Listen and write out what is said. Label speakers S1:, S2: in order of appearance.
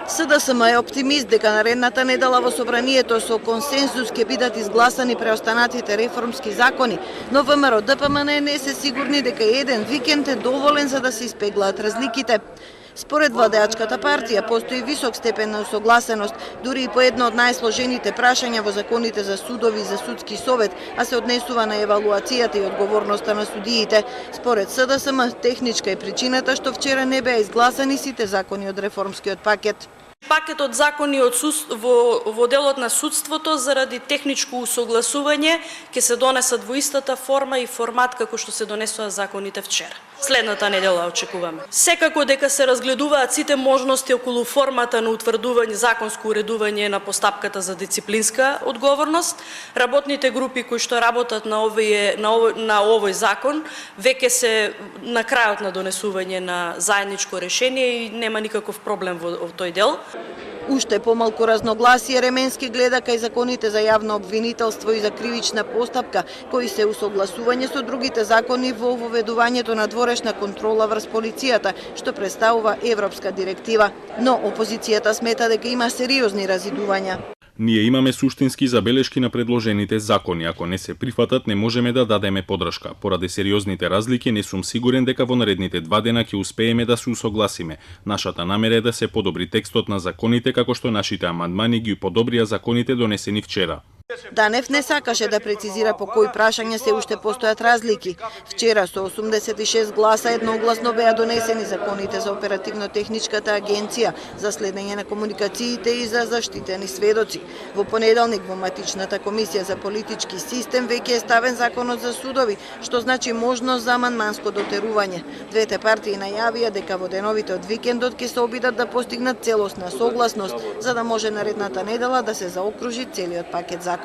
S1: СДСМ е оптимист дека наредната недела во собранието со консензус ќе бидат изгласани преостанатите реформски закони, но ВМРО ДПМН не се сигурни дека еден викенд е доволен за да се испеглаат разликите. Според владеачката партија постои висок степен на усогласеност, дури и по едно од најсложените прашања во законите за судови и за судски совет, а се однесува на евалуацијата и одговорноста на судиите. Според СДСМ, техничка е причината што вчера не беа изгласани сите закони од реформскиот пакет.
S2: Пакетот закони во делот на судството заради техничко усогласување ќе се донесат во истата форма и формат како што се донесоа законите вчера. Следната недела очекуваме. Секако дека се разгледуваат сите можности околу формата на утврдување законско уредување на постапката за дисциплинска одговорност. Работните групи кои што работат на овој закон веќе се на крајот на донесување на заедничко решение и нема никаков проблем во тој дел.
S1: Уште помалку разногласие Ременски гледа кај законите за јавно обвинителство и за кривична постапка, кои се усогласување со другите закони во воведувањето на дворешна контрола врз полицијата, што представува европска директива. Но опозицијата смета дека има сериозни разидувања.
S3: Ние имаме суштински забелешки на предложените закони. Ако не се прифатат, не можеме да дадеме подршка. Поради сериозните разлики, не сум сигурен дека во наредните 2 дена ќе успееме да се усогласиме. Нашата намера е да се подобри текстот на законите, како што нашите амандмани ги подобрија законите донесени вчера.
S1: Данев не сакаше да прецизира по кои прашања се уште постојат разлики. Вчера со 86 гласа едногласно беа донесени законите за оперативно-техничката агенција, за следење на комуникациите и за заштитени сведоци. Во понеделник во матичната комисија за политички систем веќе е ставен законот за судови, што значи можност за амандманско дотерување. Двете партии најавија дека во деновите од викендот ќе се обидат да постигнат целосна согласност, за да може наредната недела да се заокружи целиот пакет закони.